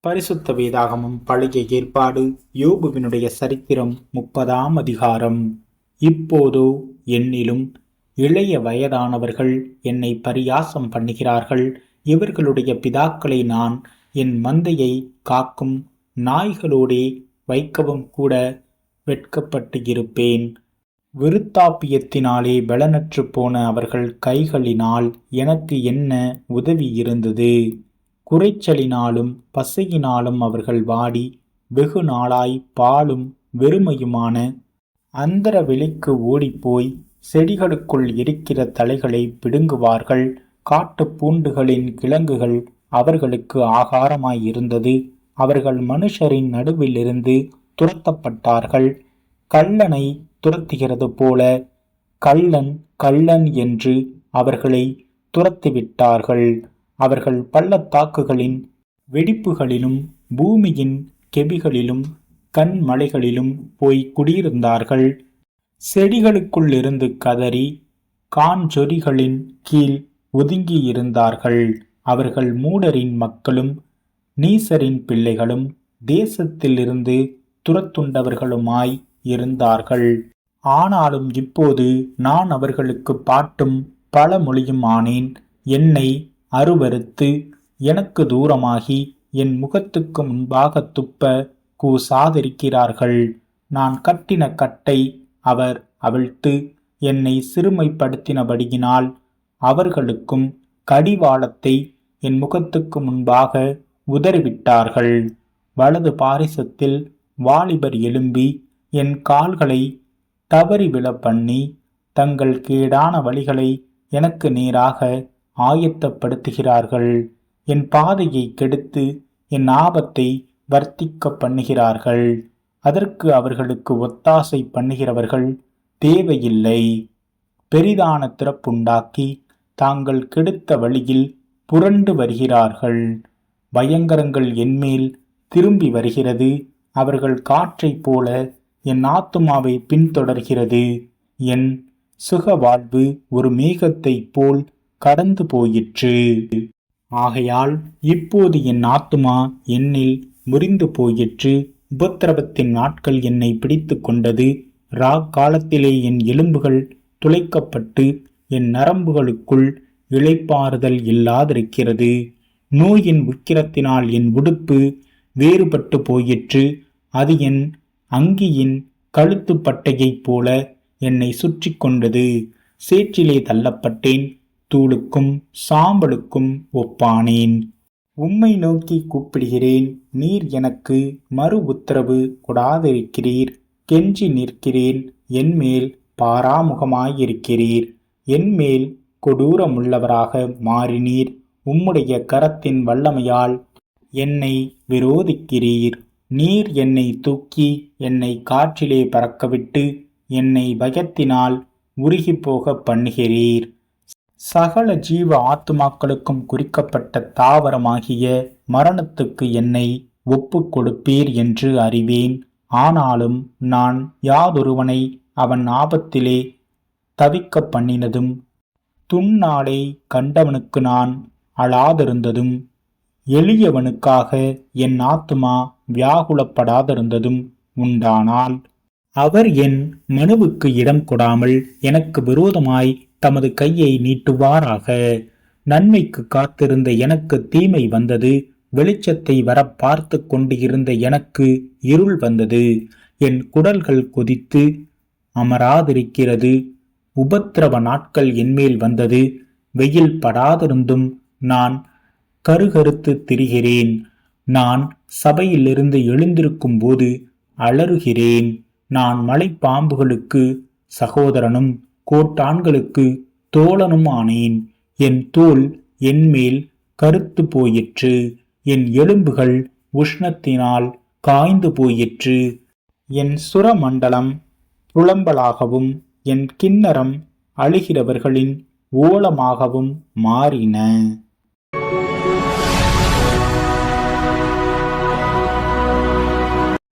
பரிசுத்த வேதாகமம் பழைய ஏற்பாடு யோபுவினுடைய சரித்திரம் 30ஆம் அதிகாரம். இப்போதோ என்னிலும் இளைய வயதானவர்கள் என்னை பரியாசம் பண்ணுகிறார்கள். இவர்களுடைய பிதாக்களை நான் என் மந்தையை காக்கும் நாய்களோடே வைக்கவும் கூட வெட்கப்பட்டு இருப்பேன். விருத்தாப்பியத்தினாலே பலனற்று போன அவர்கள் கைகளினால் எனக்கு என்ன உதவி இருந்தது? குறைச்சலினாலும் பசையினாலும் அவர்கள் வாடி வெகு நாளாய் பாலும் வெறுமையுமான அந்தர வெளிக்கு ஓடிப்போய் செடிகளுக்குள் இருக்கிற தலைகளை பிடுங்குவார்கள். காட்டு பூண்டுகளின் கிழங்குகள் அவர்களுக்கு ஆகாரமாயிருந்தது. அவர்கள் மனுஷரின் நடுவிலிருந்து துரத்தப்பட்டார்கள். கள்ளனை துரத்துகிறது போல கள்ளன் கள்ளன் என்று அவர்களை துரத்திவிட்டார்கள். அவர்கள் பள்ளத்தாக்குகளின் வெடிப்புகளிலும் பூமியின் கெபிகளிலும் கண்மலைகளிலும் போய் குடியிருந்தார்கள். செடிகளுக்குள்ளிருந்து கதறி காஞ்சொரிகளின் கீழ் ஒதுங்கியிருந்தார்கள். அவர்கள் மூடரின் மக்களும் நீசரின் பிள்ளைகளும் தேசத்திலிருந்து துரத்துண்டவர்களுமாய் இருந்தார்கள். ஆனாலும் இப்போது நான் அவர்களுக்கு பாட்டும் பழமொழியும் ஆனேன். என்னை அருவருத்து எனக்கு தூரமாகி என் முகத்துக்கு முன்பாக துப்ப கூசாதிருக்கிறார்கள். நான் கட்டின கட்டை அவர் அவிழ்த்து என்னை சிறுமைப்படுத்தினபடியினால் அவர்களுக்கும் கடிவாளத்தை என் முகத்துக்கு முன்பாக உதறிவிட்டார்கள். வலது பாரிசத்தில் வாலிபர் எழும்பி என் கால்களை தவறி விழ பண்ணி தங்கள் கேடான வழிகளை எனக்கு நேராக ஆயத்தப்படுத்துகிறார்கள். என் பாதையை கெடுத்து என் ஆபத்தை வர்த்திக்க பண்ணுகிறார்கள். அதற்கு அவர்களுக்கு ஒத்தாசை பண்ணுகிறவர்கள் தேவையில்லை. பெரிதான திறப்புண்டாக்கி தாங்கள் கெடுத்த வழியில் புரண்டு வருகிறார்கள். பயங்கரங்கள் என்மேல் திரும்பி வருகிறது. அவர்கள் காற்றைப் போல என் ஆத்துமாவை பின்தொடர்கிறது. என் சுக வாழ்வு ஒரு மேகத்தைப் போல் கடந்து போயிற்று. ஆகையால் இப்போது என் ஆத்துமா என்னில் முறிந்து போயிற்று. உபத்திரவத்தின் நாட்கள் என்னை பிடித்து கொண்டது. காலத்திலே என் எலும்புகள் துளைக்கப்பட்டு என் நரம்புகளுக்குள் இளைப்பாறுதல் இல்லாதிருக்கிறது. நோயின் உக்கிரத்தினால் என் உடுப்பு வேறுபட்டு போயிற்று. அது என் அங்கியின் கழுத்து பட்டையைப் போல என்னை சுற்றி கொண்டது. சேற்றிலே தள்ளப்பட்டேன். தூளுக்கும் சாம்பலுக்கும் ஒப்பானேன். உம்மை நோக்கி கூப்பிடுகிறேன். நீர் எனக்கு மறு உத்தரவு கொடாதிருக்கிறீர். கெஞ்சி நிற்கிறேன். என்மேல் பாராமுகமாயிருக்கிறீர். என்மேல் கொடூரமுள்ளவராக மாறினீர். உம்முடைய கரத்தின் வல்லமையால் என்னை விரோதிக்கிறீர். நீர் என்னை தூக்கி என்னை காற்றிலே பறக்கவிட்டு என்னை பயத்தினால் உருகிப்போக பண்ணுகிறீர். சகல ஜீவ ஆத்துமாக்களுக்கும் குறிக்கப்பட்ட தாவரமாகிய மரணத்துக்கு என்னை ஒப்பு கொடுப்பீர் என்று அறிவேன். ஆனாலும் நான் யாதொருவனை அவன் ஆபத்திலே தவிக்க பண்ணினதும் துன்னாடை கண்டவனுக்கு நான் அழாதிருந்ததும் எளியவனுக்காக என் ஆத்துமா வியாகுலப்படாதிருந்ததும் உண்டானால் அவர் என் மனுவுக்கு இடம் கொடாமல் எனக்கு விரோதமாய் தமது கையை நீட்டுவாராக. நன்மைக்கு காத்திருந்த எனக்கு தீமை வந்தது. வெளிச்சத்தை வர பார்த்து கொண்டு இருந்த எனக்கு இருள் வந்தது. என் குடல்கள் கொதித்து அமராதிருக்கிறது. உபத்திரவ நாட்கள் என்மேல் வந்தது. வெயில் படாதிருந்தும் நான் கருகருத்து திரிகிறேன். நான் சபையிலிருந்து எழுந்திருக்கும் போது அலறுகிறேன். நான் மலைப்பாம்புகளுக்கு சகோதரனும் கோட்டான்களுக்கு தோழனும் ஆனேன். என் தோல் என்மேல் கருத்து போயிற்று. என் எலும்புகள் உஷ்ணத்தினால் காய்ந்து போயிற்று. என் சுரமண்டலம் புலம்பலாகவும் என் கிண்ணறம் அழுகிறவர்களின் ஓலமாகவும் மாறின.